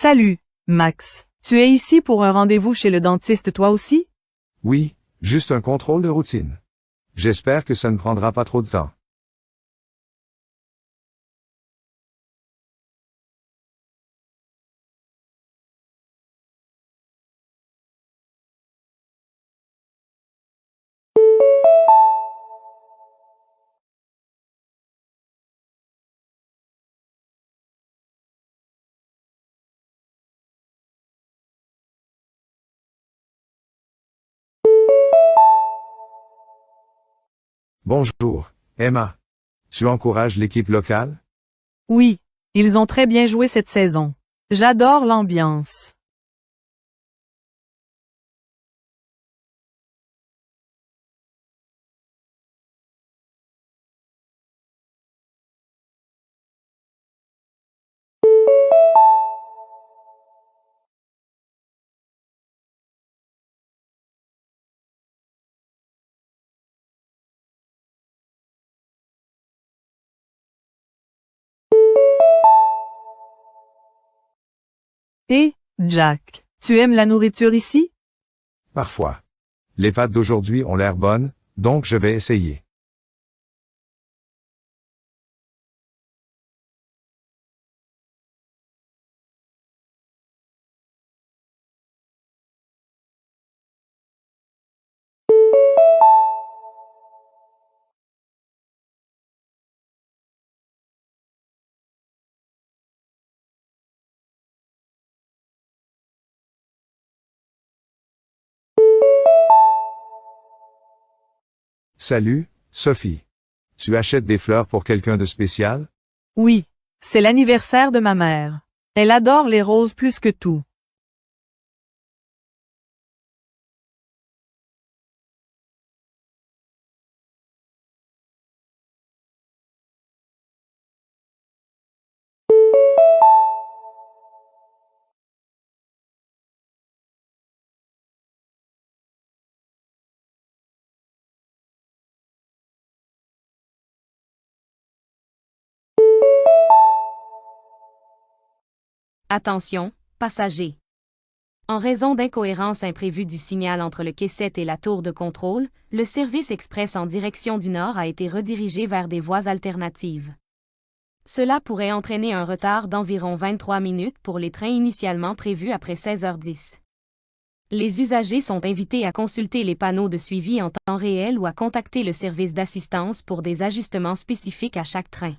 Salut, Max. Tu es ici pour un rendez-vous chez le dentiste toi aussi? Oui, juste un contrôle de routine. J'espère que ça ne prendra pas trop de temps. Bonjour, Emma. Tu encourages l'équipe locale? Oui, ils ont très bien joué cette saison. J'adore l'ambiance. Et, Jack, tu aimes la nourriture ici? Parfois. Les pâtes d'aujourd'hui ont l'air bonnes, donc je vais essayer. Salut, Sophie. Tu achètes des fleurs pour quelqu'un de spécial? Oui, c'est l'anniversaire de ma mère. Elle adore les roses plus que tout. Attention, passagers. En raison d'incohérences imprévues du signal entre le quai 7 et la tour de contrôle, le service express en direction du nord a été redirigé vers des voies alternatives. Cela pourrait entraîner un retard d'environ 23 minutes pour les trains initialement prévus après 16h10. Les usagers sont invités à consulter les panneaux de suivi en temps réel ou à contacter le service d'assistance pour des ajustements spécifiques à chaque train.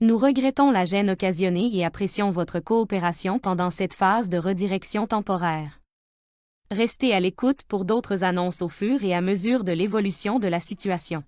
Nous regrettons la gêne occasionnée et apprécions votre coopération pendant cette phase de redirection temporaire. Restez à l'écoute pour d'autres annonces au fur et à mesure de l'évolution de la situation.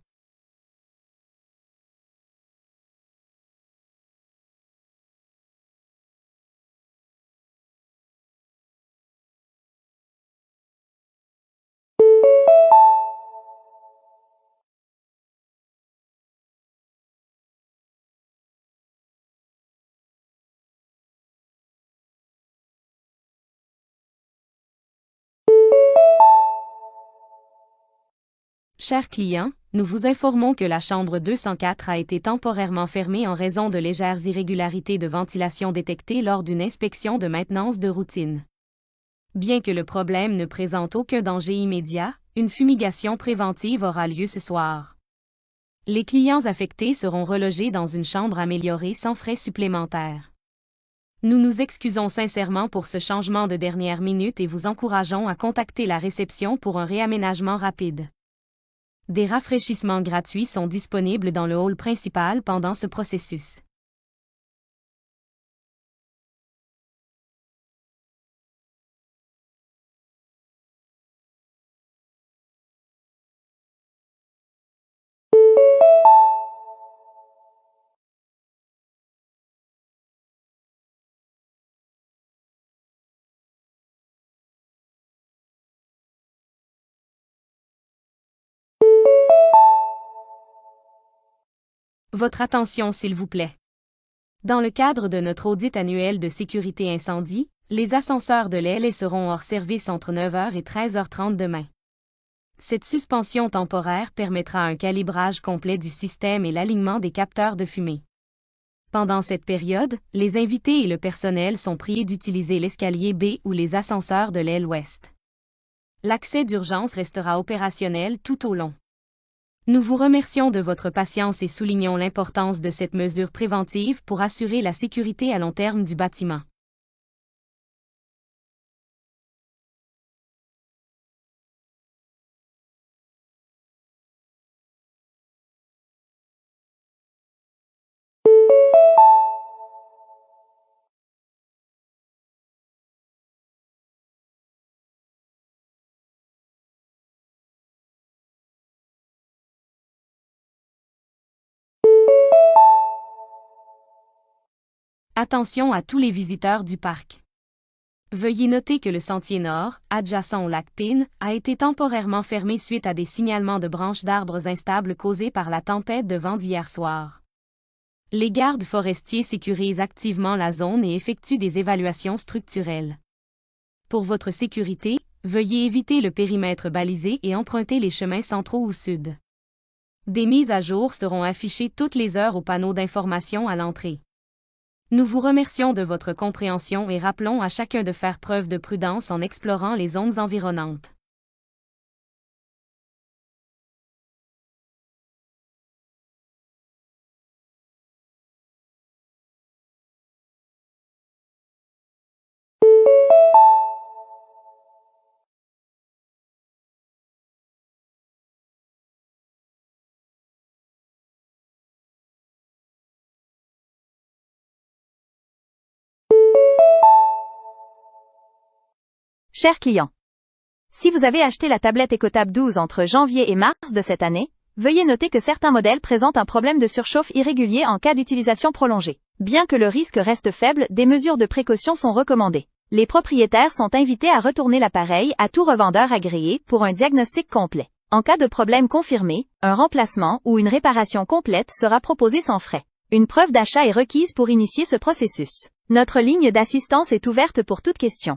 Chers clients, nous vous informons que la chambre 204 a été temporairement fermée en raison de légères irrégularités de ventilation détectées lors d'une inspection de maintenance de routine. Bien que le problème ne présente aucun danger immédiat, une fumigation préventive aura lieu ce soir. Les clients affectés seront relogés dans une chambre améliorée sans frais supplémentaires. Nous nous excusons sincèrement pour ce changement de dernière minute et vous encourageons à contacter la réception pour un réaménagement rapide. Des rafraîchissements gratuits sont disponibles dans le hall principal pendant ce processus. Votre attention s'il vous plaît. Dans le cadre de notre audit annuel de sécurité incendie, les ascenseurs de l'ELE seront hors service entre 9h et 13h30 demain. Cette suspension temporaire permettra un calibrage complet du système et l'alignement des capteurs de fumée. Pendant cette période, les invités et le personnel sont priés d'utiliser l'escalier B ou les ascenseurs de l'aile ouest. L'accès d'urgence restera opérationnel tout au long. Nous vous remercions de votre patience et soulignons l'importance de cette mesure préventive pour assurer la sécurité à long terme du bâtiment. Attention à tous les visiteurs du parc. Veuillez noter que le sentier nord, adjacent au lac Pin, a été temporairement fermé suite à des signalements de branches d'arbres instables causés par la tempête de vent d'hier soir. Les gardes forestiers sécurisent activement la zone et effectuent des évaluations structurelles. Pour votre sécurité, veuillez éviter le périmètre balisé et emprunter les chemins centraux ou sud. Des mises à jour seront affichées toutes les heures au panneau d'information à l'entrée. Nous vous remercions de votre compréhension et rappelons à chacun de faire preuve de prudence en explorant les zones environnantes. Chers clients, si vous avez acheté la tablette EcoTab 12 entre janvier et mars de cette année, veuillez noter que certains modèles présentent un problème de surchauffe irrégulier en cas d'utilisation prolongée. Bien que le risque reste faible, des mesures de précaution sont recommandées. Les propriétaires sont invités à retourner l'appareil à tout revendeur agréé pour un diagnostic complet. En cas de problème confirmé, un remplacement ou une réparation complète sera proposée sans frais. Une preuve d'achat est requise pour initier ce processus. Notre ligne d'assistance est ouverte pour toute question.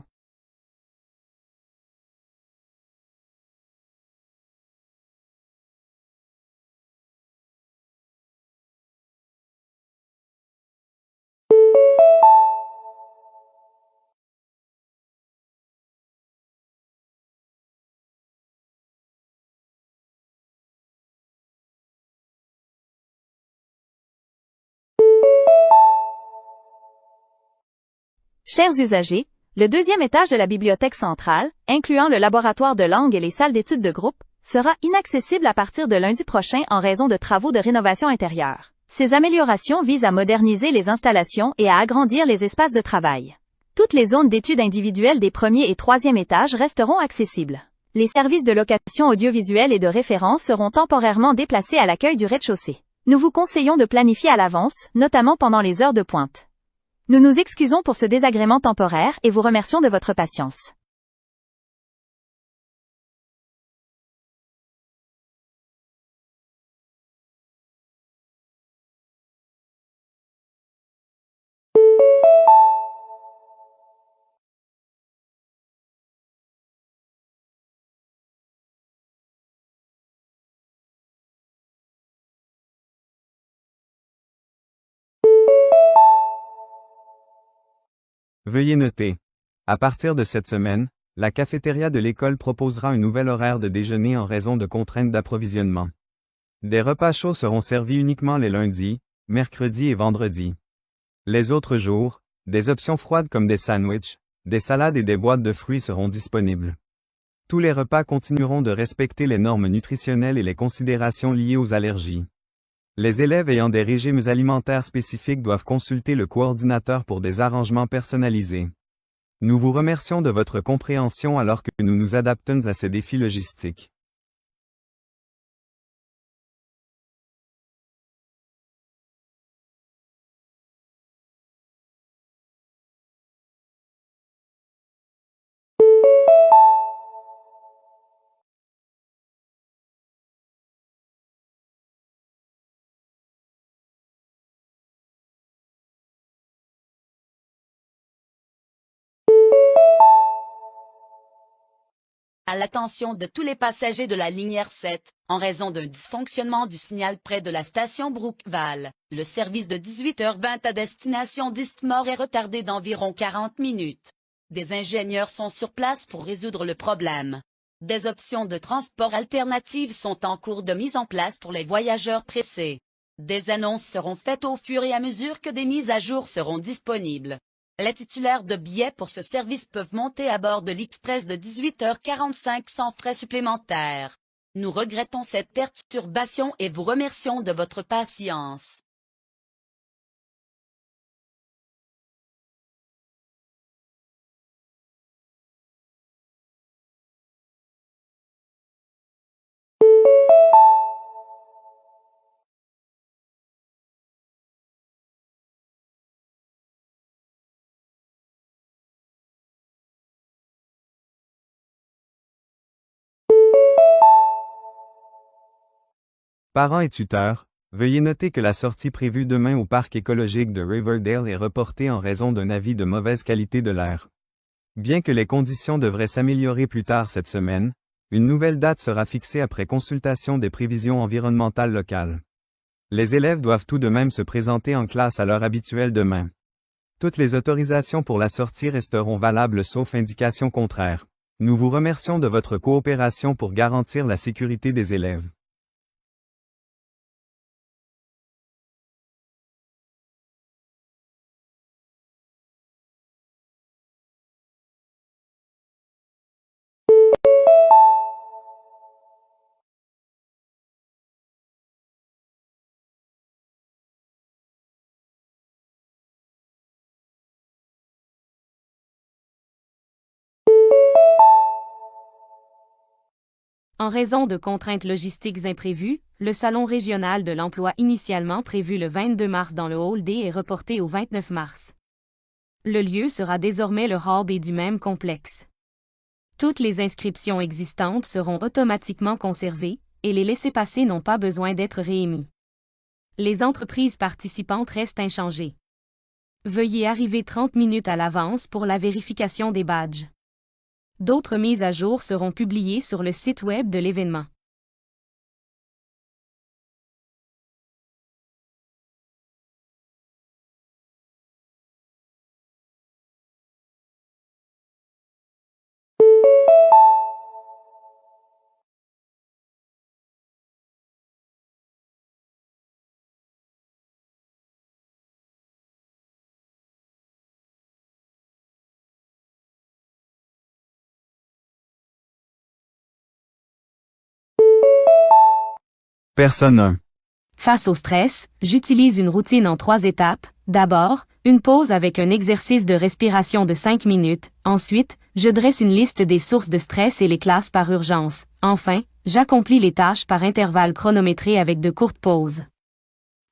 Chers usagers, le deuxième étage de la bibliothèque centrale, incluant le laboratoire de langue et les salles d'études de groupe, sera inaccessible à partir de lundi prochain en raison de travaux de rénovation intérieure. Ces améliorations visent à moderniser les installations et à agrandir les espaces de travail. Toutes les zones d'études individuelles des premier et troisième étages resteront accessibles. Les services de location audiovisuelle et de référence seront temporairement déplacés à l'accueil du rez-de-chaussée. Nous vous conseillons de planifier à l'avance, notamment pendant les heures de pointe. Nous nous excusons pour ce désagrément temporaire et vous remercions de votre patience. Veuillez noter. À partir de cette semaine, la cafétéria de l'école proposera un nouvel horaire de déjeuner en raison de contraintes d'approvisionnement. Des repas chauds seront servis uniquement les lundis, mercredis et vendredis. Les autres jours, des options froides comme des sandwichs, des salades et des boîtes de fruits seront disponibles. Tous les repas continueront de respecter les normes nutritionnelles et les considérations liées aux allergies. Les élèves ayant des régimes alimentaires spécifiques doivent consulter le coordinateur pour des arrangements personnalisés. Nous vous remercions de votre compréhension alors que nous nous adaptons à ces défis logistiques. À l'attention de tous les passagers de la ligne R7, en raison d'un dysfonctionnement du signal près de la station Brookvale, le service de 18h20 à destination d'Eastmore est retardé d'environ 40 minutes. Des ingénieurs sont sur place pour résoudre le problème. Des options de transport alternatives sont en cours de mise en place pour les voyageurs pressés. Des annonces seront faites au fur et à mesure que des mises à jour seront disponibles. Les titulaires de billets pour ce service peuvent monter à bord de l'Express de 18h45 sans frais supplémentaires. Nous regrettons cette perturbation et vous remercions de votre patience. Parents et tuteurs, veuillez noter que la sortie prévue demain au parc écologique de Riverdale est reportée en raison d'un avis de mauvaise qualité de l'air. Bien que les conditions devraient s'améliorer plus tard cette semaine, une nouvelle date sera fixée après consultation des prévisions environnementales locales. Les élèves doivent tout de même se présenter en classe à l'heure habituelle demain. Toutes les autorisations pour la sortie resteront valables sauf indication contraire. Nous vous remercions de votre coopération pour garantir la sécurité des élèves. En raison de contraintes logistiques imprévues, le Salon régional de l'emploi initialement prévu le 22 mars dans le Hall D est reporté au 29 mars. Le lieu sera désormais le Hall B du même complexe. Toutes les inscriptions existantes seront automatiquement conservées, et les laissez-passer n'ont pas besoin d'être réémis. Les entreprises participantes restent inchangées. Veuillez arriver 30 minutes à l'avance pour la vérification des badges. D'autres mises à jour seront publiées sur le site web de l'événement. Personne 1. Face au stress, j'utilise une routine en 3 étapes. D'abord, une pause avec un exercice de respiration de 5 minutes. Ensuite, je dresse une liste des sources de stress et les classe par urgence. Enfin, j'accomplis les tâches par intervalles chronométrés avec de courtes pauses.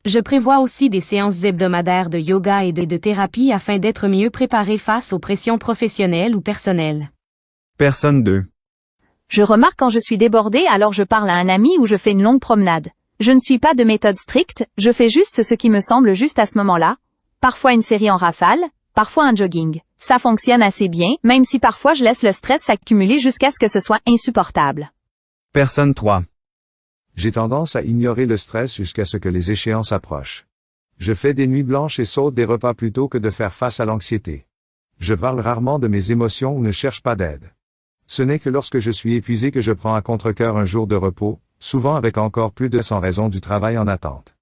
Je prévois aussi des séances hebdomadaires de yoga et de thérapie afin d'être mieux préparé face aux pressions professionnelles ou personnelles. Personne 2. Je remarque quand je suis débordée alors je parle à un ami ou je fais une longue promenade. Je ne suis pas de méthode stricte, je fais juste ce qui me semble juste à ce moment-là. Parfois une série en rafale, parfois un jogging. Ça fonctionne assez bien, même si parfois je laisse le stress s'accumuler jusqu'à ce que ce soit insupportable. Personne 3. J'ai tendance à ignorer le stress jusqu'à ce que les échéances approchent. Je fais des nuits blanches et saute des repas plutôt que de faire face à l'anxiété. Je parle rarement de mes émotions ou ne cherche pas d'aide. Ce n'est que lorsque je suis épuisé que je prends à contre-cœur un jour de repos, souvent avec encore plus de sans raison du travail en attente.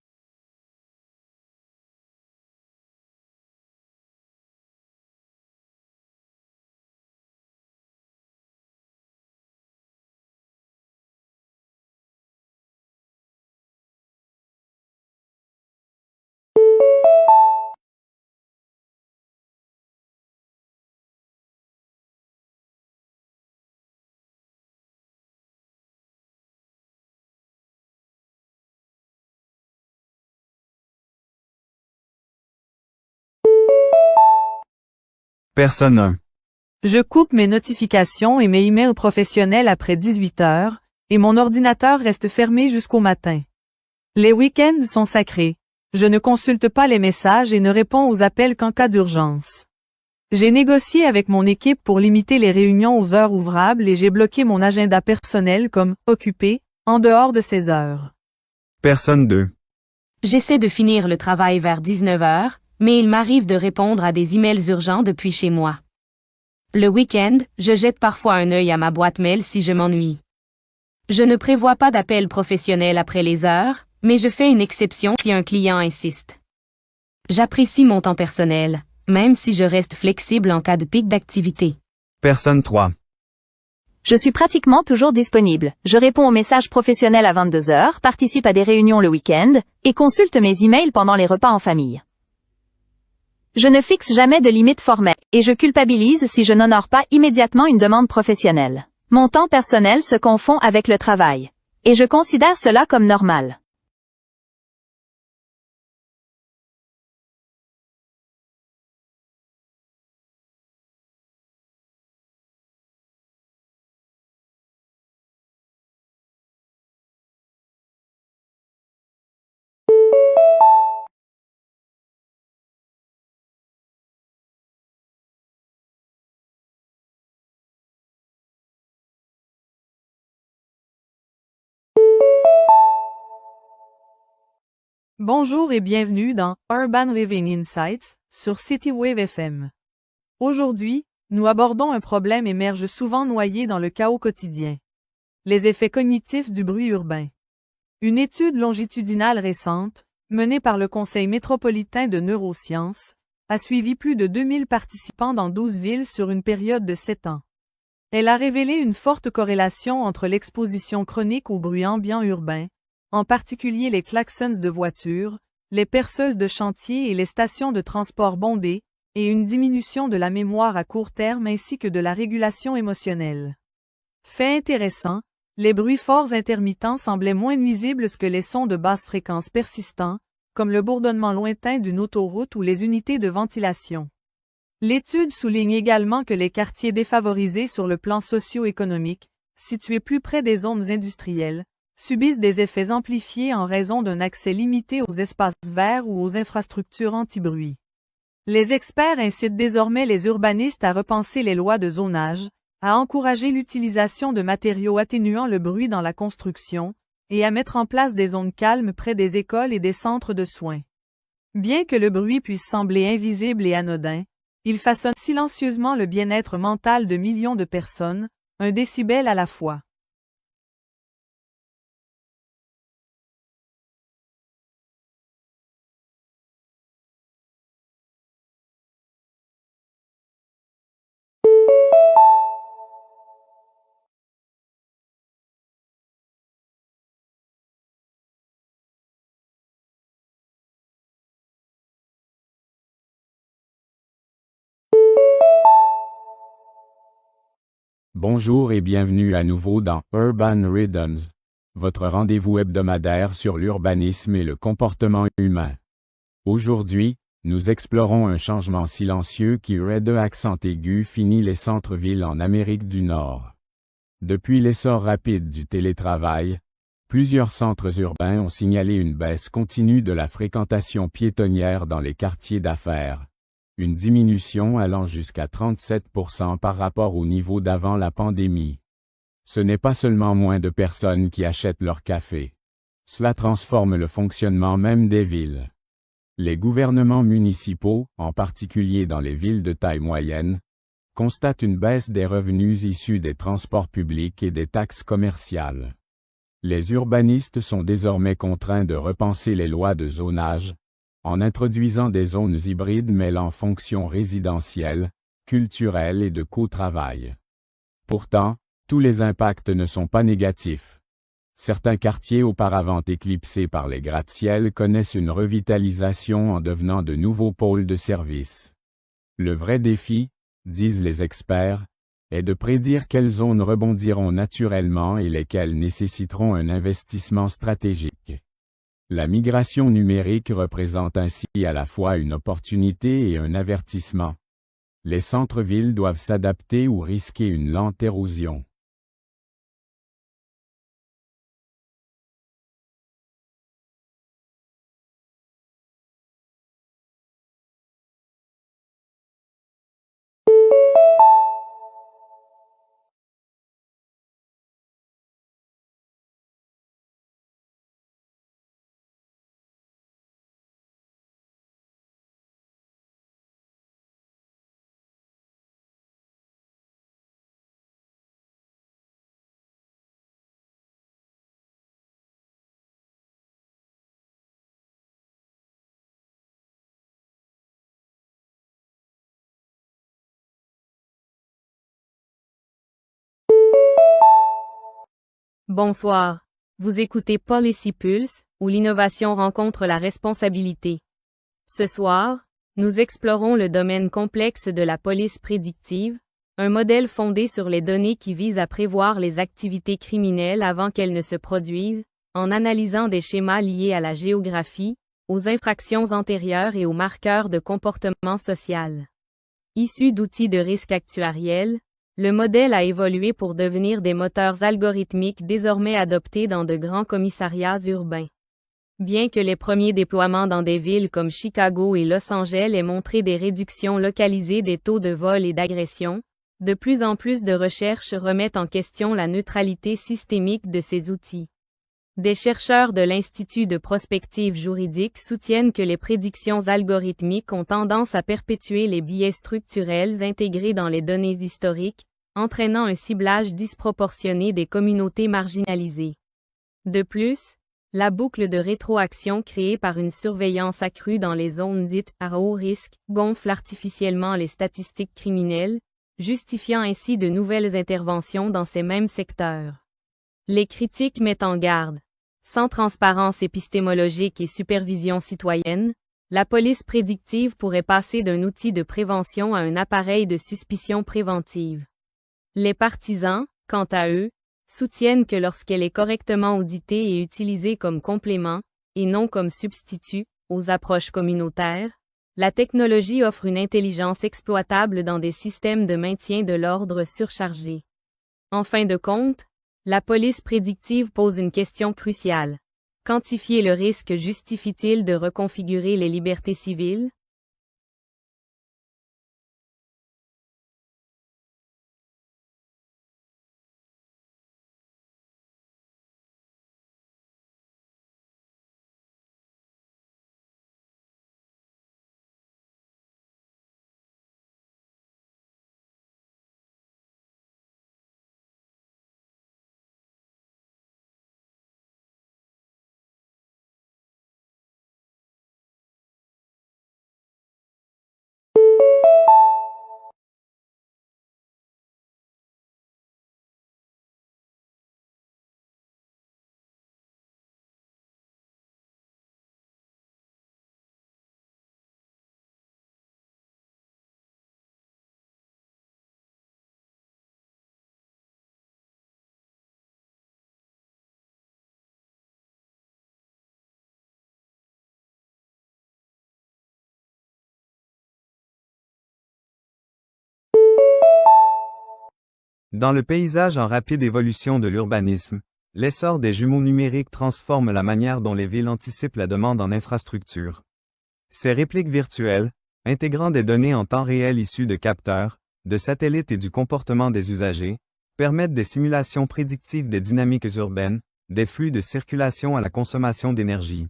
Personne 1. Je coupe mes notifications et mes emails professionnels après 18 heures, et mon ordinateur reste fermé jusqu'au matin. Les week-ends sont sacrés. Je ne consulte pas les messages et ne réponds aux appels qu'en cas d'urgence. J'ai négocié avec mon équipe pour limiter les réunions aux heures ouvrables et j'ai bloqué mon agenda personnel comme « occupé » en dehors de ces heures. Personne 2. J'essaie de finir le travail vers 19 heures, mais il m'arrive de répondre à des emails urgents depuis chez moi. Le week-end, je jette parfois un œil à ma boîte mail si je m'ennuie. Je ne prévois pas d'appel professionnel après les heures, mais je fais une exception si un client insiste. J'apprécie mon temps personnel, même si je reste flexible en cas de pic d'activité. Personne 3. Je suis pratiquement toujours disponible. Je réponds aux messages professionnels à 22 heures, participe à des réunions le week-end, et consulte mes emails pendant les repas en famille. Je ne fixe jamais de limite formelle, et je culpabilise si je n'honore pas immédiatement une demande professionnelle. Mon temps personnel se confond avec le travail. Et je considère cela comme normal. Bonjour et bienvenue dans Urban Living Insights sur CityWave FM. Aujourd'hui, nous abordons un problème émerge souvent noyé dans le chaos quotidien. Les effets cognitifs du bruit urbain. Une étude longitudinale récente, menée par le Conseil métropolitain de neurosciences, a suivi plus de 2000 participants dans 12 villes sur une période de 7 ans. Elle a révélé une forte corrélation entre l'exposition chronique au bruit ambiant urbain, en particulier les klaxons de voitures, les perceuses de chantier et les stations de transport bondées, et une diminution de la mémoire à court terme ainsi que de la régulation émotionnelle. Fait intéressant, les bruits forts intermittents semblaient moins nuisibles que les sons de basse fréquence persistants, comme le bourdonnement lointain d'une autoroute ou les unités de ventilation. L'étude souligne également que les quartiers défavorisés sur le plan socio-économique, situés plus près des zones industrielles, subissent des effets amplifiés en raison d'un accès limité aux espaces verts ou aux infrastructures anti-bruit. Les experts incitent désormais les urbanistes à repenser les lois de zonage, à encourager l'utilisation de matériaux atténuant le bruit dans la construction, et à mettre en place des zones calmes près des écoles et des centres de soins. Bien que le bruit puisse sembler invisible et anodin, il façonne silencieusement le bien-être mental de millions de personnes, un décibel à la fois. Bonjour et bienvenue à nouveau dans Urban Rhythms, votre rendez-vous hebdomadaire sur l'urbanisme et le comportement humain. Aujourd'hui, nous explorons un changement silencieux qui de accent aigu finit les centres-villes en Amérique du Nord. Depuis l'essor rapide du télétravail, plusieurs centres urbains ont signalé une baisse continue de la fréquentation piétonnière dans les quartiers d'affaires. Une diminution allant jusqu'à 37% par rapport au niveau d'avant la pandémie. Ce n'est pas seulement moins de personnes qui achètent leur café. Cela transforme le fonctionnement même des villes. Les gouvernements municipaux, en particulier dans les villes de taille moyenne, constatent une baisse des revenus issus des transports publics et des taxes commerciales. Les urbanistes sont désormais contraints de repenser les lois de zonage, en introduisant des zones hybrides mêlant fonctions résidentielles, culturelles et de co-travail. Pourtant, tous les impacts ne sont pas négatifs. Certains quartiers auparavant éclipsés par les gratte-ciel connaissent une revitalisation en devenant de nouveaux pôles de services. Le vrai défi, disent les experts, est de prédire quelles zones rebondiront naturellement et lesquelles nécessiteront un investissement stratégique. La migration numérique représente ainsi à la fois une opportunité et un avertissement. Les centres-villes doivent s'adapter ou risquer une lente érosion. Bonsoir. Vous écoutez Policy Pulse, où l'innovation rencontre la responsabilité. Ce soir, nous explorons le domaine complexe de la police prédictive, un modèle fondé sur les données qui vise à prévoir les activités criminelles avant qu'elles ne se produisent, en analysant des schémas liés à la géographie, aux infractions antérieures et aux marqueurs de comportement social. Issu d'outils de risque actuariels, le modèle a évolué pour devenir des moteurs algorithmiques désormais adoptés dans de grands commissariats urbains. Bien que les premiers déploiements dans des villes comme Chicago et Los Angeles aient montré des réductions localisées des taux de vol et d'agression, de plus en plus de recherches remettent en question la neutralité systémique de ces outils. Des chercheurs de l'Institut de prospective juridique soutiennent que les prédictions algorithmiques ont tendance à perpétuer les biais structurels intégrés dans les données historiques, entraînant un ciblage disproportionné des communautés marginalisées. De plus, la boucle de rétroaction créée par une surveillance accrue dans les zones dites à haut risque gonfle artificiellement les statistiques criminelles, justifiant ainsi de nouvelles interventions dans ces mêmes secteurs. Les critiques mettent en garde. Sans transparence épistémologique et supervision citoyenne, la police prédictive pourrait passer d'un outil de prévention à un appareil de suspicion préventive. Les partisans, quant à eux, soutiennent que lorsqu'elle est correctement auditée et utilisée comme complément, et non comme substitut, aux approches communautaires, la technologie offre une intelligence exploitable dans des systèmes de maintien de l'ordre surchargés. En fin de compte, la police prédictive pose une question cruciale. Quantifier le risque justifie-t-il de reconfigurer les libertés civiles? Dans le paysage en rapide évolution de l'urbanisme, l'essor des jumeaux numériques transforme la manière dont les villes anticipent la demande en infrastructure. Ces répliques virtuelles, intégrant des données en temps réel issues de capteurs, de satellites et du comportement des usagers, permettent des simulations prédictives des dynamiques urbaines, des flux de circulation à la consommation d'énergie.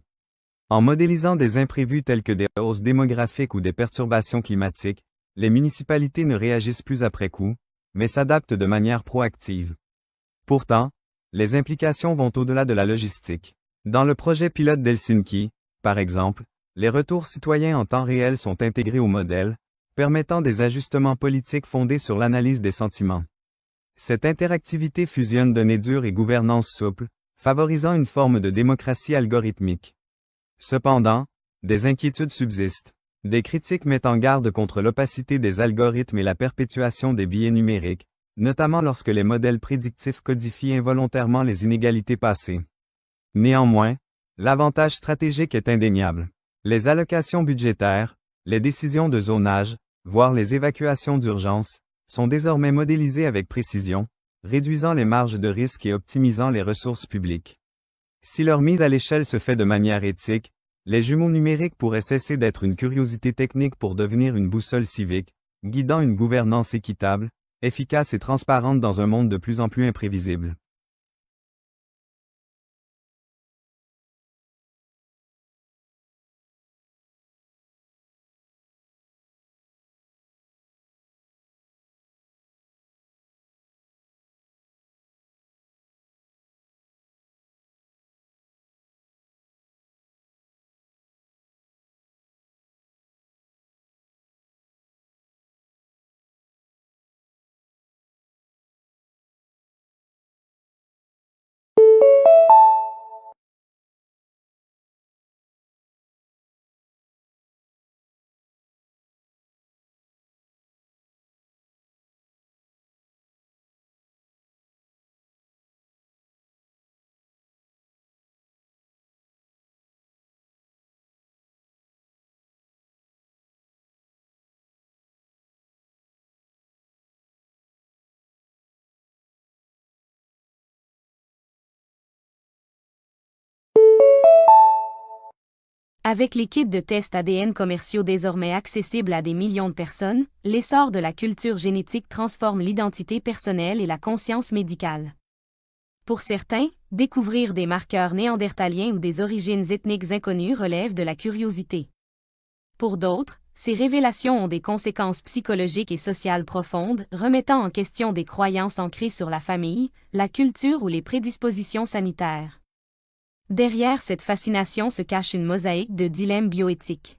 En modélisant des imprévus tels que des hausses démographiques ou des perturbations climatiques, les municipalités ne réagissent plus après coup, mais s'adaptent de manière proactive. Pourtant, les implications vont au-delà de la logistique. Dans le projet pilote d'Helsinki, par exemple, les retours citoyens en temps réel sont intégrés au modèle, permettant des ajustements politiques fondés sur l'analyse des sentiments. Cette interactivité fusionne données dures et gouvernance souple, favorisant une forme de démocratie algorithmique. Cependant, des inquiétudes subsistent. Des critiques mettent en garde contre l'opacité des algorithmes et la perpétuation des biais numériques, notamment lorsque les modèles prédictifs codifient involontairement les inégalités passées. Néanmoins, l'avantage stratégique est indéniable. Les allocations budgétaires, les décisions de zonage, voire les évacuations d'urgence, sont désormais modélisées avec précision, réduisant les marges de risque et optimisant les ressources publiques. Si leur mise à l'échelle se fait de manière éthique, les jumeaux numériques pourraient cesser d'être une curiosité technique pour devenir une boussole civique, guidant une gouvernance équitable, efficace et transparente dans un monde de plus en plus imprévisible. Avec les kits de tests ADN commerciaux désormais accessibles à des millions de personnes, l'essor de la culture génétique transforme l'identité personnelle et la conscience médicale. Pour certains, découvrir des marqueurs néandertaliens ou des origines ethniques inconnues relève de la curiosité. Pour d'autres, ces révélations ont des conséquences psychologiques et sociales profondes, remettant en question des croyances ancrées sur la famille, la culture ou les prédispositions sanitaires. Derrière cette fascination se cache une mosaïque de dilemmes bioéthiques.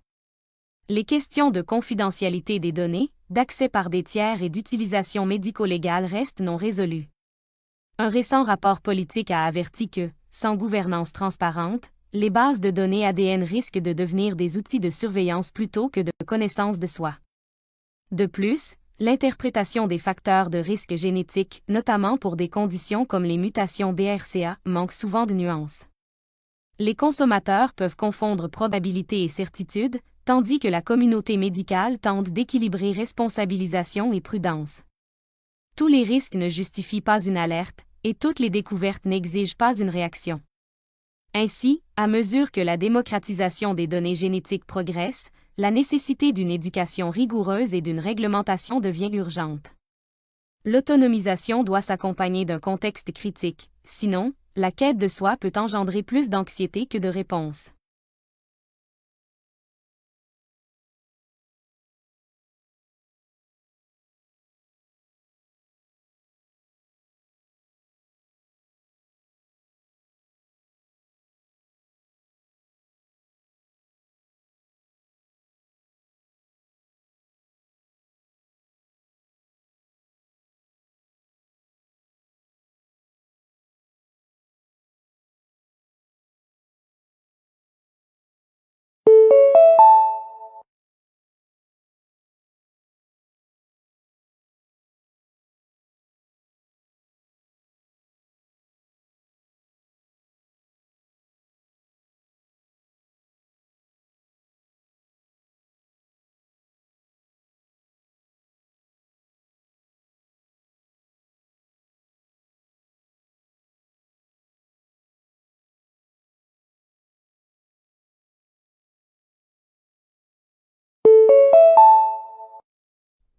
Les questions de confidentialité des données, d'accès par des tiers et d'utilisation médico-légale restent non résolues. Un récent rapport politique a averti que, sans gouvernance transparente, les bases de données ADN risquent de devenir des outils de surveillance plutôt que de connaissance de soi. De plus, l'interprétation des facteurs de risque génétique, notamment pour des conditions comme les mutations BRCA, manque souvent de nuances. Les consommateurs peuvent confondre probabilité et certitude, tandis que la communauté médicale tente d'équilibrer responsabilisation et prudence. Tous les risques ne justifient pas une alerte, et toutes les découvertes n'exigent pas une réaction. Ainsi, à mesure que la démocratisation des données génétiques progresse, la nécessité d'une éducation rigoureuse et d'une réglementation devient urgente. L'autonomisation doit s'accompagner d'un contexte critique, sinon, la quête de soi peut engendrer plus d'anxiété que de réponses.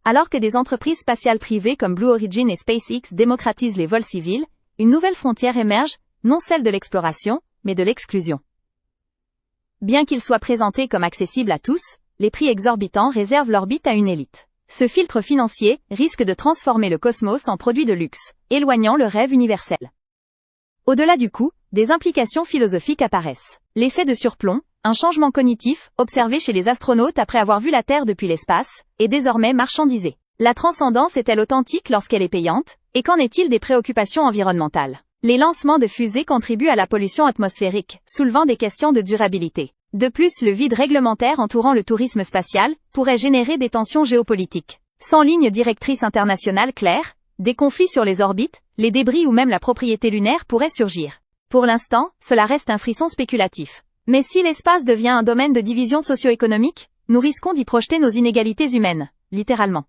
Alors que des entreprises spatiales privées comme Blue Origin et SpaceX démocratisent les vols civils, une nouvelle frontière émerge, non celle de l'exploration, mais de l'exclusion. Bien qu'ils soient présentés comme accessibles à tous, les prix exorbitants réservent l'orbite à une élite. Ce filtre financier risque de transformer le cosmos en produit de luxe, éloignant le rêve universel. Au-delà du coût, des implications philosophiques apparaissent. L'effet de surplomb, un changement cognitif, observé chez les astronautes après avoir vu la Terre depuis l'espace, est désormais marchandisé. La transcendance est-elle authentique lorsqu'elle est payante? Et qu'en est-il des préoccupations environnementales? Les lancements de fusées contribuent à la pollution atmosphérique, soulevant des questions de durabilité. De plus, le vide réglementaire entourant le tourisme spatial pourrait générer des tensions géopolitiques. Sans ligne directrice internationale claire, des conflits sur les orbites, les débris ou même la propriété lunaire pourraient surgir. Pour l'instant, cela reste un frisson spéculatif. Mais si l'espace devient un domaine de division socio-économique, nous risquons d'y projeter nos inégalités humaines, littéralement.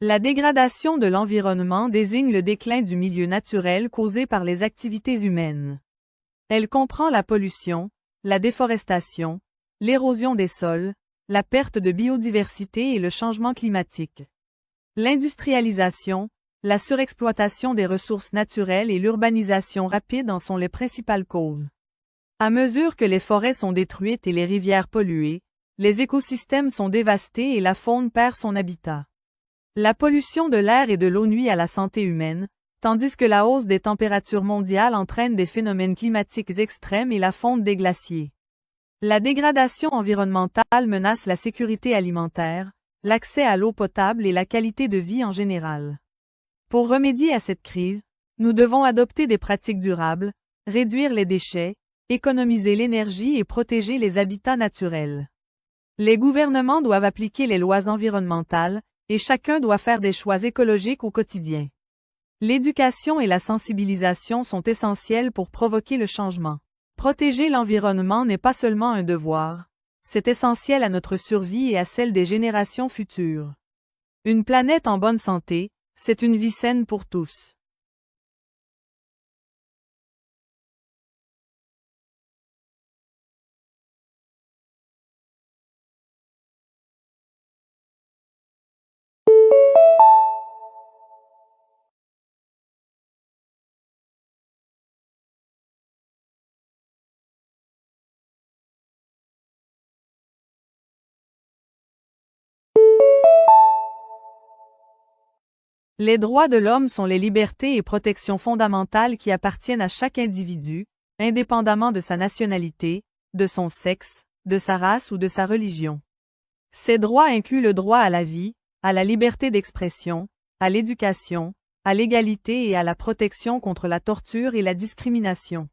La dégradation de l'environnement désigne le déclin du milieu naturel causé par les activités humaines. Elle comprend la pollution, la déforestation, l'érosion des sols, la perte de biodiversité et le changement climatique. L'industrialisation, la surexploitation des ressources naturelles et l'urbanisation rapide en sont les principales causes. À mesure que les forêts sont détruites et les rivières polluées, les écosystèmes sont dévastés et la faune perd son habitat. La pollution de l'air et de l'eau nuit à la santé humaine, tandis que la hausse des températures mondiales entraîne des phénomènes climatiques extrêmes et la fonte des glaciers. La dégradation environnementale menace la sécurité alimentaire, l'accès à l'eau potable et la qualité de vie en général. Pour remédier à cette crise, nous devons adopter des pratiques durables, réduire les déchets, économiser l'énergie et protéger les habitats naturels. Les gouvernements doivent appliquer les lois environnementales, et chacun doit faire des choix écologiques au quotidien. L'éducation et la sensibilisation sont essentielles pour provoquer le changement. Protéger l'environnement n'est pas seulement un devoir, c'est essentiel à notre survie et à celle des générations futures. Une planète en bonne santé, c'est une vie saine pour tous. Les droits de l'homme sont les libertés et protections fondamentales qui appartiennent à chaque individu, indépendamment de sa nationalité, de son sexe, de sa race ou de sa religion. Ces droits incluent le droit à la vie, à la liberté d'expression, à l'éducation, à l'égalité et à la protection contre la torture et la discrimination.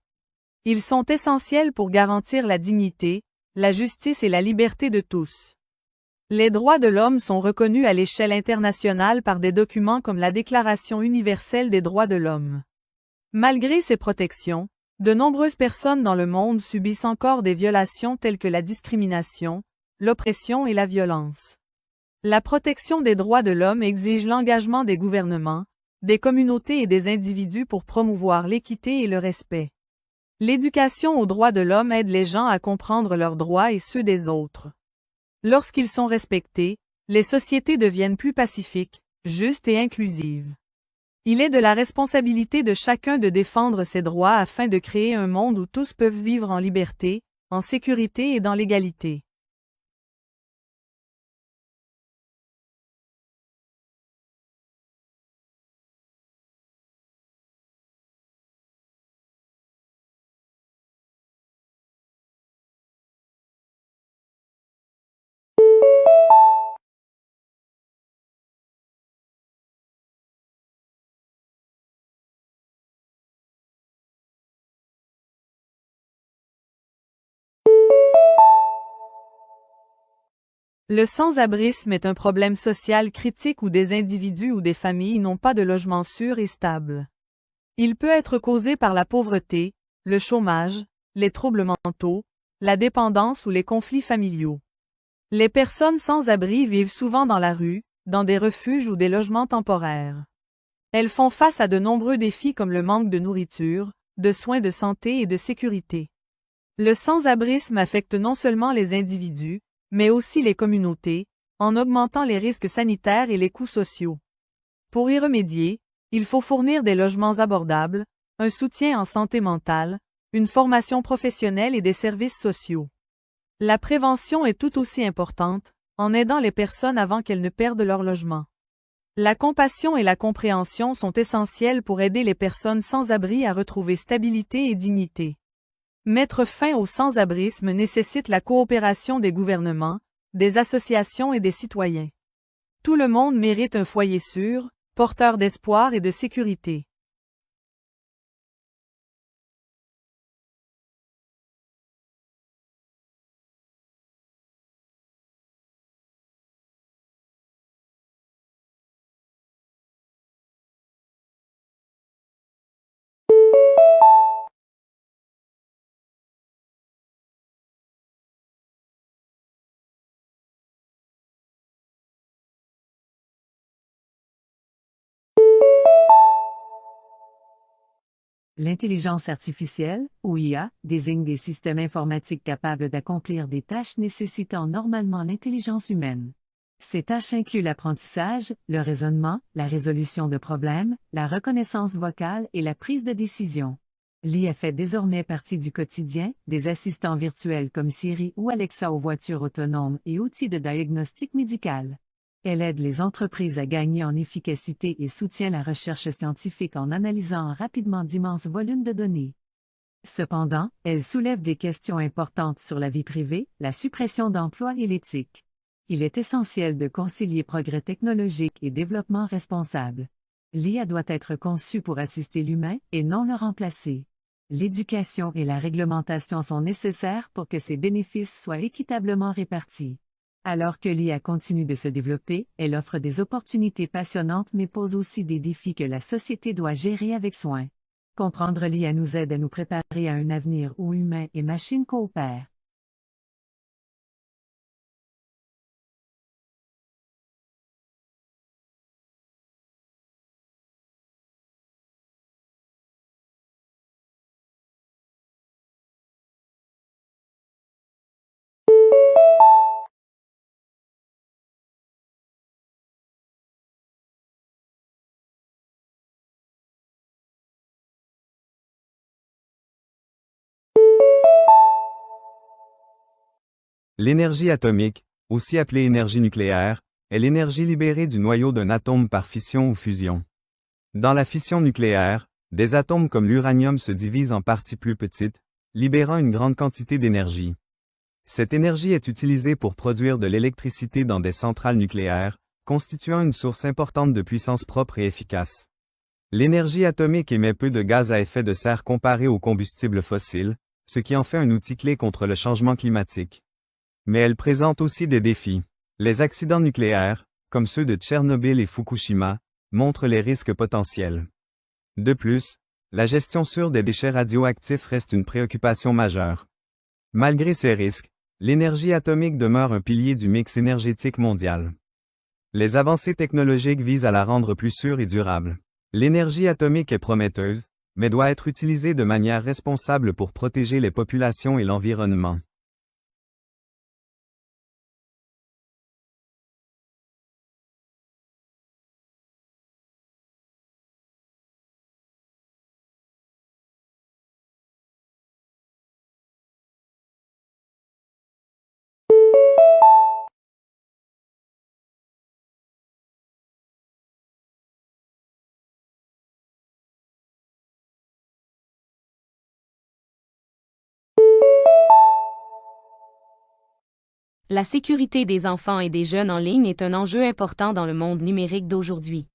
Ils sont essentiels pour garantir la dignité, la justice et la liberté de tous. Les droits de l'homme sont reconnus à l'échelle internationale par des documents comme la Déclaration universelle des droits de l'homme. Malgré ces protections, de nombreuses personnes dans le monde subissent encore des violations telles que la discrimination, l'oppression et la violence. La protection des droits de l'homme exige l'engagement des gouvernements, des communautés et des individus pour promouvoir l'équité et le respect. L'éducation aux droits de l'homme aide les gens à comprendre leurs droits et ceux des autres. Lorsqu'ils sont respectés, les sociétés deviennent plus pacifiques, justes et inclusives. Il est de la responsabilité de chacun de défendre ses droits afin de créer un monde où tous peuvent vivre en liberté, en sécurité et dans l'égalité. Le sans-abrisme est un problème social critique où des individus ou des familles n'ont pas de logement sûr et stable. Il peut être causé par la pauvreté, le chômage, les troubles mentaux, la dépendance ou les conflits familiaux. Les personnes sans abri vivent souvent dans la rue, dans des refuges ou des logements temporaires. Elles font face à de nombreux défis comme le manque de nourriture, de soins de santé et de sécurité. Le sans-abrisme affecte non seulement les individus, mais aussi les communautés, en augmentant les risques sanitaires et les coûts sociaux. Pour y remédier, il faut fournir des logements abordables, un soutien en santé mentale, une formation professionnelle et des services sociaux. La prévention est tout aussi importante, en aidant les personnes avant qu'elles ne perdent leur logement. La compassion et la compréhension sont essentielles pour aider les personnes sans abri à retrouver stabilité et dignité. Mettre fin au sans-abrisme nécessite la coopération des gouvernements, des associations et des citoyens. Tout le monde mérite un foyer sûr, porteur d'espoir et de sécurité. L'intelligence artificielle, ou IA, désigne des systèmes informatiques capables d'accomplir des tâches nécessitant normalement l'intelligence humaine. Ces tâches incluent l'apprentissage, le raisonnement, la résolution de problèmes, la reconnaissance vocale et la prise de décision. L'IA fait désormais partie du quotidien, des assistants virtuels comme Siri ou Alexa aux voitures autonomes et outils de diagnostic médical. Elle aide les entreprises à gagner en efficacité et soutient la recherche scientifique en analysant rapidement d'immenses volumes de données. Cependant, elle soulève des questions importantes sur la vie privée, la suppression d'emplois et l'éthique. Il est essentiel de concilier progrès technologique et développement responsable. L'IA doit être conçue pour assister l'humain et non le remplacer. L'éducation et la réglementation sont nécessaires pour que ses bénéfices soient équitablement répartis. Alors que l'IA continue de se développer, elle offre des opportunités passionnantes mais pose aussi des défis que la société doit gérer avec soin. Comprendre l'IA nous aide à nous préparer à un avenir où humains et machines coopèrent. L'énergie atomique, aussi appelée énergie nucléaire, est l'énergie libérée du noyau d'un atome par fission ou fusion. Dans la fission nucléaire, des atomes comme l'uranium se divisent en parties plus petites, libérant une grande quantité d'énergie. Cette énergie est utilisée pour produire de l'électricité dans des centrales nucléaires, constituant une source importante de puissance propre et efficace. L'énergie atomique émet peu de gaz à effet de serre comparé aux combustibles fossiles, ce qui en fait un outil clé contre le changement climatique. Mais elle présente aussi des défis. Les accidents nucléaires, comme ceux de Tchernobyl et Fukushima, montrent les risques potentiels. De plus, la gestion sûre des déchets radioactifs reste une préoccupation majeure. Malgré ces risques, l'énergie atomique demeure un pilier du mix énergétique mondial. Les avancées technologiques visent à la rendre plus sûre et durable. L'énergie atomique est prometteuse, mais doit être utilisée de manière responsable pour protéger les populations et l'environnement. La sécurité des enfants et des jeunes en ligne est un enjeu important dans le monde numérique d'aujourd'hui.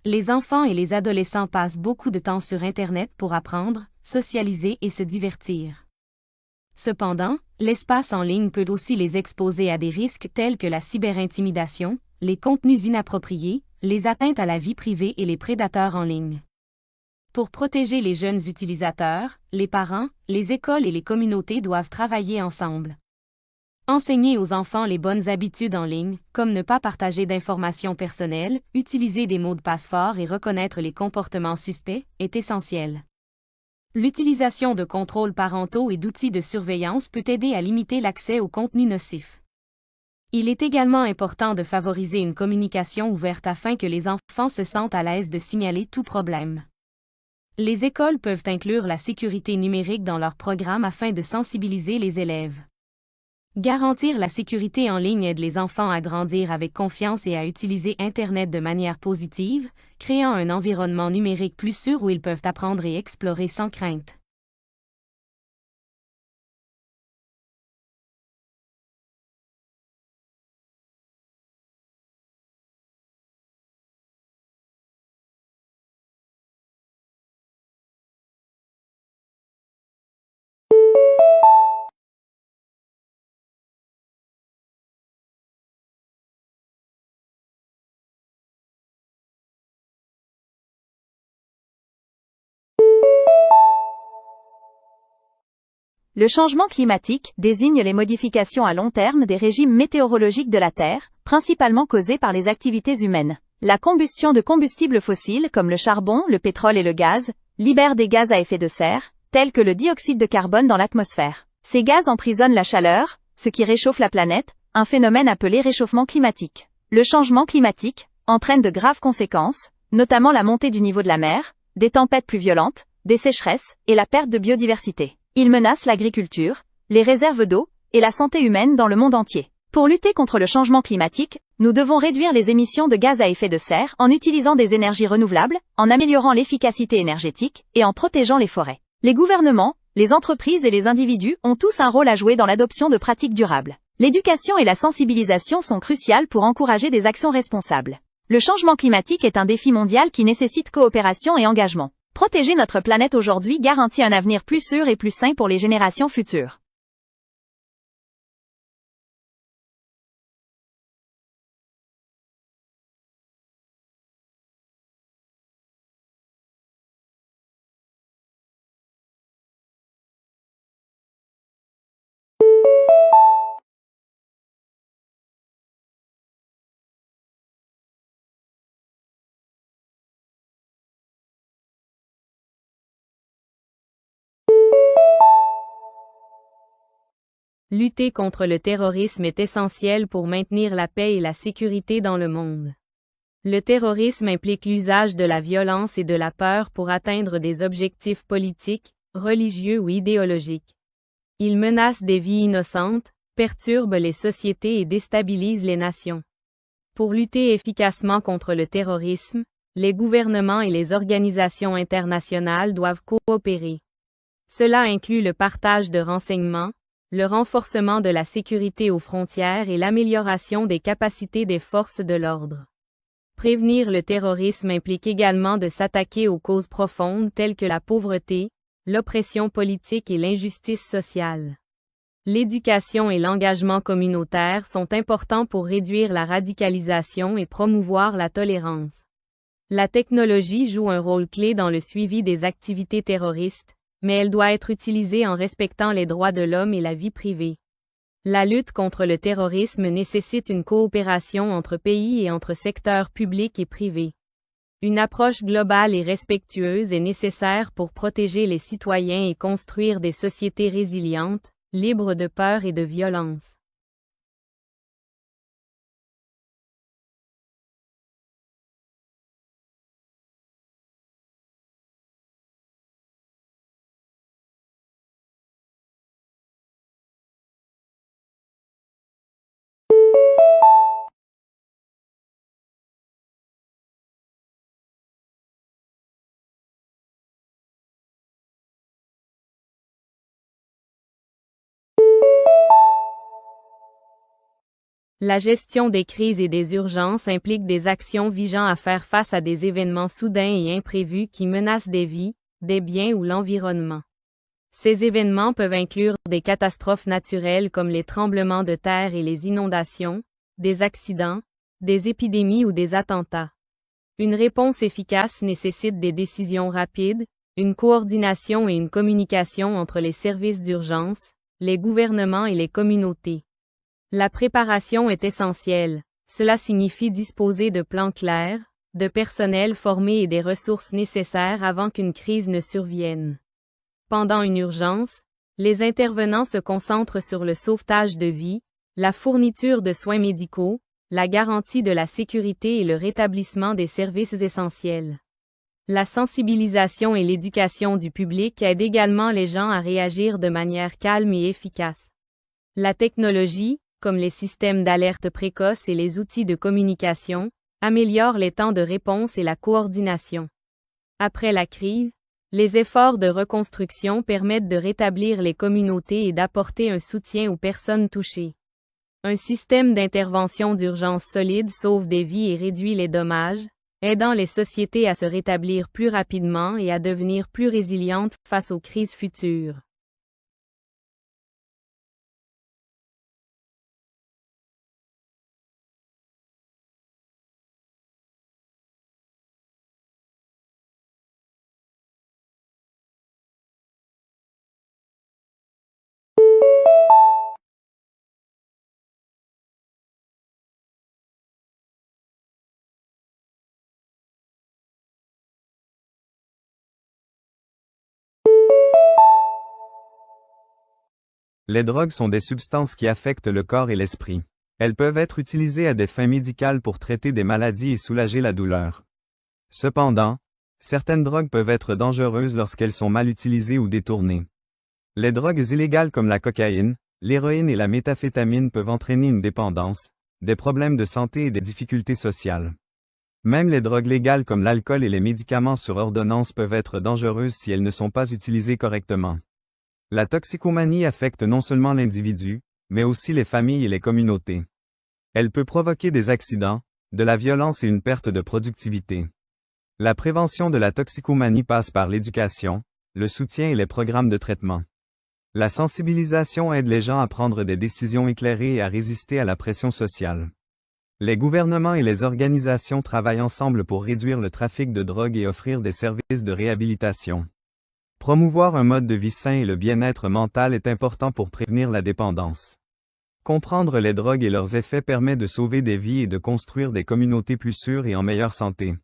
Les enfants et les adolescents passent beaucoup de temps sur Internet pour apprendre, socialiser et se divertir. Cependant, l'espace en ligne peut aussi les exposer à des risques tels que la cyberintimidation, les contenus inappropriés, les atteintes à la vie privée et les prédateurs en ligne. Pour protéger les jeunes utilisateurs, les parents, les écoles et les communautés doivent travailler ensemble. Enseigner aux enfants les bonnes habitudes en ligne, comme ne pas partager d'informations personnelles, utiliser des mots de passe forts et reconnaître les comportements suspects, est essentiel. L'utilisation de contrôles parentaux et d'outils de surveillance peut aider à limiter l'accès aux contenus nocifs. Il est également important de favoriser une communication ouverte afin que les enfants se sentent à l'aise de signaler tout problème. Les écoles peuvent inclure la sécurité numérique dans leurs programmes afin de sensibiliser les élèves. Garantir la sécurité en ligne aide les enfants à grandir avec confiance et à utiliser Internet de manière positive, créant un environnement numérique plus sûr où ils peuvent apprendre et explorer sans crainte. Le changement climatique désigne les modifications à long terme des régimes météorologiques de la Terre, principalement causées par les activités humaines. La combustion de combustibles fossiles comme le charbon, le pétrole et le gaz libère des gaz à effet de serre, tels que le dioxyde de carbone dans l'atmosphère. Ces gaz emprisonnent la chaleur, ce qui réchauffe la planète, un phénomène appelé réchauffement climatique. Le changement climatique entraîne de graves conséquences, notamment la montée du niveau de la mer, des tempêtes plus violentes, des sécheresses et la perte de biodiversité. Il menace l'agriculture, les réserves d'eau et la santé humaine dans le monde entier. Pour lutter contre le changement climatique, nous devons réduire les émissions de gaz à effet de serre en utilisant des énergies renouvelables, en améliorant l'efficacité énergétique et en protégeant les forêts. Les gouvernements, les entreprises et les individus ont tous un rôle à jouer dans l'adoption de pratiques durables. L'éducation et la sensibilisation sont cruciales pour encourager des actions responsables. Le changement climatique est un défi mondial qui nécessite coopération et engagement. Protéger notre planète aujourd'hui garantit un avenir plus sûr et plus sain pour les générations futures. Lutter contre le terrorisme est essentiel pour maintenir la paix et la sécurité dans le monde. Le terrorisme implique l'usage de la violence et de la peur pour atteindre des objectifs politiques, religieux ou idéologiques. Il menace des vies innocentes, perturbe les sociétés et déstabilise les nations. Pour lutter efficacement contre le terrorisme, les gouvernements et les organisations internationales doivent coopérer. Cela inclut le partage de renseignements, le renforcement de la sécurité aux frontières et l'amélioration des capacités des forces de l'ordre. Prévenir le terrorisme implique également de s'attaquer aux causes profondes telles que la pauvreté, l'oppression politique et l'injustice sociale. L'éducation et l'engagement communautaire sont importants pour réduire la radicalisation et promouvoir la tolérance. La technologie joue un rôle clé dans le suivi des activités terroristes, mais elle doit être utilisée en respectant les droits de l'homme et la vie privée. La lutte contre le terrorisme nécessite une coopération entre pays et entre secteurs publics et privés. Une approche globale et respectueuse est nécessaire pour protéger les citoyens et construire des sociétés résilientes, libres de peur et de violence. La gestion des crises et des urgences implique des actions visant à faire face à des événements soudains et imprévus qui menacent des vies, des biens ou l'environnement. Ces événements peuvent inclure des catastrophes naturelles comme les tremblements de terre et les inondations, des accidents, des épidémies ou des attentats. Une réponse efficace nécessite des décisions rapides, une coordination et une communication entre les services d'urgence, les gouvernements et les communautés. La préparation est essentielle. Cela signifie disposer de plans clairs, de personnel formé et des ressources nécessaires avant qu'une crise ne survienne. Pendant une urgence, les intervenants se concentrent sur le sauvetage de vies, la fourniture de soins médicaux, la garantie de la sécurité et le rétablissement des services essentiels. La sensibilisation et l'éducation du public aident également les gens à réagir de manière calme et efficace. La technologie, comme les systèmes d'alerte précoce et les outils de communication, améliorent les temps de réponse et la coordination. Après la crise, les efforts de reconstruction permettent de rétablir les communautés et d'apporter un soutien aux personnes touchées. Un système d'intervention d'urgence solide sauve des vies et réduit les dommages, aidant les sociétés à se rétablir plus rapidement et à devenir plus résilientes face aux crises futures. Les drogues sont des substances qui affectent le corps et l'esprit. Elles peuvent être utilisées à des fins médicales pour traiter des maladies et soulager la douleur. Cependant, certaines drogues peuvent être dangereuses lorsqu'elles sont mal utilisées ou détournées. Les drogues illégales comme la cocaïne, l'héroïne et la méthamphétamine peuvent entraîner une dépendance, des problèmes de santé et des difficultés sociales. Même les drogues légales comme l'alcool et les médicaments sur ordonnance peuvent être dangereuses si elles ne sont pas utilisées correctement. La toxicomanie affecte non seulement l'individu, mais aussi les familles et les communautés. Elle peut provoquer des accidents, de la violence et une perte de productivité. La prévention de la toxicomanie passe par l'éducation, le soutien et les programmes de traitement. La sensibilisation aide les gens à prendre des décisions éclairées et à résister à la pression sociale. Les gouvernements et les organisations travaillent ensemble pour réduire le trafic de drogue et offrir des services de réhabilitation. Promouvoir un mode de vie sain et le bien-être mental est important pour prévenir la dépendance. Comprendre les drogues et leurs effets permet de sauver des vies et de construire des communautés plus sûres et en meilleure santé.